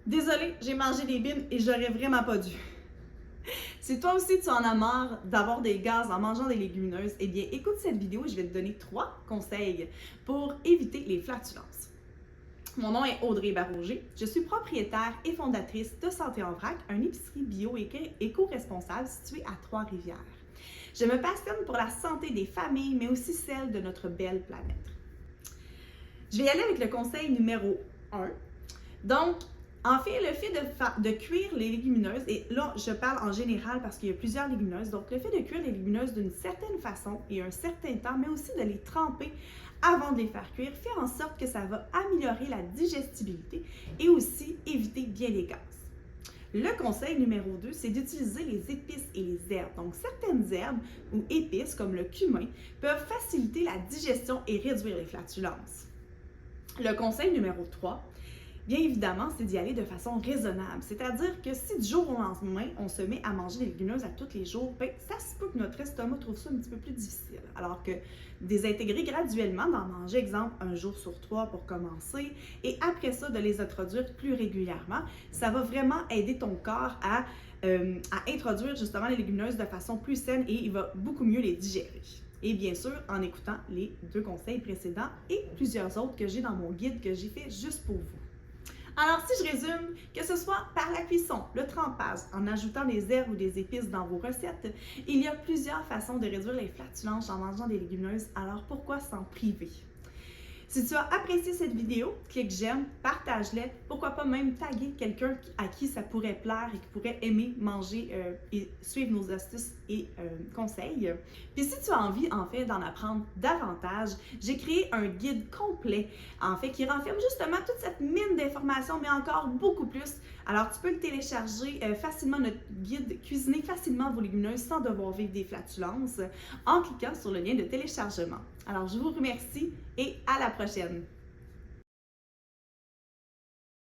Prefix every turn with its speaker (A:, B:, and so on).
A: Désolée, j'ai mangé des bines et j'aurais vraiment pas dû. Si toi aussi tu en as marre d'avoir des gaz en mangeant des légumineuses, eh bien écoute cette vidéo et je vais te donner 3 conseils pour éviter les flatulences. Mon nom est Audrey Baroger, je suis propriétaire et fondatrice de Santé en vrac, une épicerie bio et éco-responsable située à Trois-Rivières. Je me passionne pour la santé des familles, mais aussi celle de notre belle planète. Je vais y aller avec le conseil numéro 1. Donc, en fait, le fait de cuire les légumineuses, et là, je parle en général parce qu'il y a plusieurs légumineuses, donc le fait de cuire les légumineuses d'une certaine façon et un certain temps, mais aussi de les tremper avant de les faire cuire, fait en sorte que ça va améliorer la digestibilité et aussi éviter bien les gaz. Le conseil numéro 2, c'est d'utiliser les épices et les herbes. Donc, certaines herbes ou épices, comme le cumin, peuvent faciliter la digestion et réduire les flatulences. Le conseil numéro 3, bien évidemment, c'est d'y aller de façon raisonnable. C'est-à-dire que si du jour au lendemain, on se met à manger des légumineuses à tous les jours, bien, ça se peut que notre estomac trouve ça un petit peu plus difficile. Alors que désintégrer graduellement, d'en manger, exemple, un jour sur 3 pour commencer, et après ça, de les introduire plus régulièrement, ça va vraiment aider ton corps à introduire justement les légumineuses de façon plus saine et il va beaucoup mieux les digérer. Et bien sûr, en écoutant les 2 conseils précédents et plusieurs autres que j'ai dans mon guide que j'ai fait juste pour vous. Alors, si je résume, que ce soit par la cuisson, le trempage, en ajoutant des herbes ou des épices dans vos recettes, il y a plusieurs façons de réduire les flatulences en mangeant des légumineuses, alors pourquoi s'en priver? Si tu as apprécié cette vidéo, clique j'aime, partage-la, pourquoi pas même taguer quelqu'un à qui ça pourrait plaire et qui pourrait aimer manger et suivre nos astuces et conseils. Puis si tu as envie en fait d'en apprendre davantage, j'ai créé un guide complet en fait qui renferme justement toute cette mine d'informations mais encore beaucoup plus. Alors tu peux le télécharger facilement, notre guide Cuisiner facilement vos légumineuses sans devoir vivre des flatulences en cliquant sur le lien de téléchargement. Alors je vous remercie et à la prochaine!